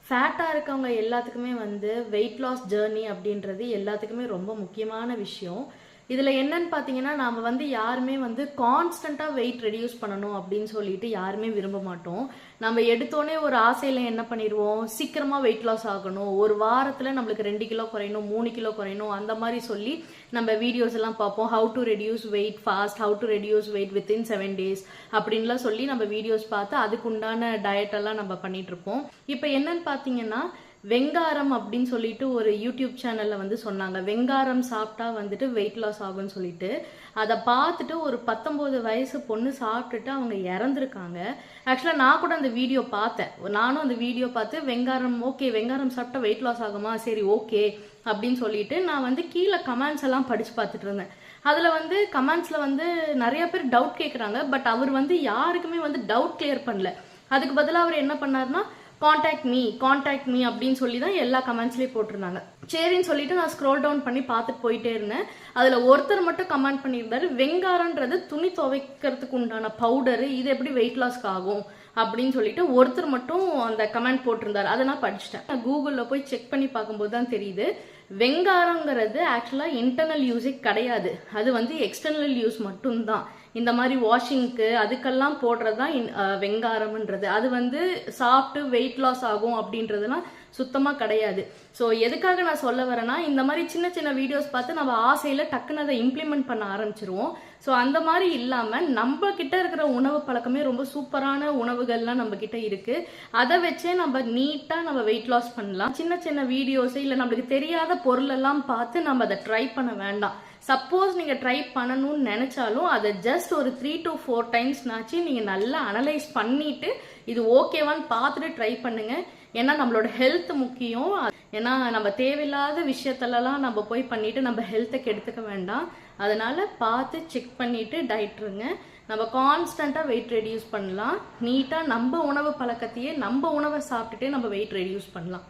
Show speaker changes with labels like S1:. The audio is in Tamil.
S1: ஃபேட்டாக இருக்கவங்க எல்லாத்துக்குமே வந்து வெயிட் லாஸ் ஜேர்னி அப்படின்றது எல்லாத்துக்குமே ரொம்ப முக்கியமான விஷயம். இதில் என்னன்னு பார்த்தீங்கன்னா, நாம் வந்து யாருமே வந்து கான்ஸ்டண்ட்டாக வெயிட் ரெடியூஸ் பண்ணணும் அப்படின்னு சொல்லிட்டு யாருமே விரும்ப மாட்டோம். நம்ம எடுத்தோடனே ஒரு ஆசையில் என்ன பண்ணிடுவோம், சீக்கிரமாக வெயிட் லாஸ் ஆகணும், ஒரு வாரத்தில் நம்மளுக்கு 2 கிலோ குறையணும், 3 கிலோ குறையணும், அந்த மாதிரி சொல்லி நம்ம வீடியோஸ் எல்லாம் பார்ப்போம். How to reduce wait fast, how to reduce wait within 7 days அப்படின்லாம் சொல்லி நம்ம வீடியோஸ் பார்த்து அதுக்குண்டான டயட்டெல்லாம் நம்ம பண்ணிட்டு இருப்போம். இப்போ என்னன்னு பார்த்தீங்கன்னா, வெங்காரம் அப்படின்னு சொல்லிட்டு ஒரு யூடியூப் சேனல்ல வந்து சொன்னாங்க, வெங்காரம் சாப்பிட்டா வந்துட்டு வெயிட் லாஸ் ஆகும்னு சொல்லிட்டு. அதை பார்த்துட்டு ஒரு 19 வயசு பொண்ணு சாப்பிட்டுட்டு அவங்க இறந்துருக்காங்க. ஆக்சுவலாக நான் கூட அந்த வீடியோ பார்த்தேன். நானும் அந்த வீடியோ பார்த்து வெங்காரம் ஓகே, வெங்காரம் சாப்பிட்டா வெயிட் லாஸ் ஆகுமா, சரி ஓகே அப்படின்னு சொல்லிட்டு நான் வந்து கீழே கமெண்ட்ஸ் எல்லாம் படிச்சு பார்த்துட்டு இருந்தேன். அதில் வந்து கமெண்ட்ஸில் வந்து நிறைய பேர் டவுட் கேட்குறாங்க. பட் அவர் வந்து யாருக்குமே வந்து டவுட் கிளியர் பண்ணல. அதுக்கு பதிலாக அவர் என்ன பண்ணாருன்னா, கான்டாக்ட் மீ அப்படின்னு சொல்லி தான் எல்லா கமெண்ட்ஸ்லேயும் போட்டிருந்தாங்க. சரின்னு சொல்லிட்டு நான் ஸ்க்ரோல் டவுன் பண்ணி பார்த்துட்டு போயிட்டே இருந்தேன். அதில் ஒருத்தர் மட்டும் கமெண்ட் பண்ணியிருந்தாரு, வெங்காரன்றது துணி துவைக்கிறதுக்கு உண்டான பவுடரு, இது எப்படி வெயிட் லாஸ்க்கு ஆகும் அப்படின்னு சொல்லிட்டு ஒருத்தர் மட்டும் அந்த கமெண்ட் போட்டிருந்தாரு. அதை நான் படிச்சுட்டேன். நான் கூகுளில் போய் செக் பண்ணி பார்க்கும்போது தான் தெரியுது, வெங்காரங்கிறது ஆக்சுவலாக இன்டர்னல் யூஸே கிடையாது. அது வந்து எக்ஸ்டர்னல் யூஸ் மட்டும்தான். இந்த மாதிரி வாஷிங்க்கு அதுக்கெல்லாம் போடுறதுதான் வெங்காரம்ன்றது. அது வந்து சாப்பிட்டு வெயிட் லாஸ் ஆகும் அப்படின்றதுலாம் சுத்தமாக கிடையாது. ஸோ எதுக்காக நான் சொல்ல வரேன்னா, இந்த மாதிரி சின்ன சின்ன வீடியோஸ் பார்த்து நம்ம ஆசையில் டக்குன்னு அதை இம்ப்ளிமெண்ட் பண்ண ஆரம்பிச்சிருவோம். ஸோ அந்த மாதிரி இல்லாமல் நம்ம கிட்ட இருக்கிற உணவு பழக்கமே ரொம்ப சூப்பரான உணவுகள்லாம் நம்ம கிட்ட இருக்கு. அதை வச்சே நம்ம நீட்டாக நம்ம வெயிட் லாஸ் பண்ணலாம். சின்ன சின்ன வீடியோஸ் இல்லை நம்மளுக்கு தெரியாத பொருள் எல்லாம் பார்த்து நம்ம அதை ட்ரை பண்ண வேண்டாம். சப்போஸ் நீங்க ட்ரை பண்ணணும்னு நினைச்சாலும் அதை ஜஸ்ட் ஒரு 3 to 4 டைம்ஸ்னாச்சு நீங்க நல்லா அனலைஸ் பண்ணிட்டு இது ஓகேவான்னு பார்த்துட்டு ட்ரை பண்ணுங்க. ஏன்னா நம்மளோட ஹெல்த் முக்கியம். ஏன்னா நம்ம தேவையில்லாத விஷயத்தெல்லாம் நம்ம போய் பண்ணிட்டு நம்ம ஹெல்த்தை கெடுத்துக்க வேண்டாம். அதனால பார்த்து செக் பண்ணிட்டு டயட் இருங்க. நம்ம கான்ஸ்டன்டா வெயிட் ரெடியூஸ் பண்ணலாம். நீட்டா நம்ம உணவு பழக்கத்தையே நம்ம உணவை சாப்பிட்டுட்டே நம்ம வெயிட் ரெடியூஸ் பண்ணலாம்.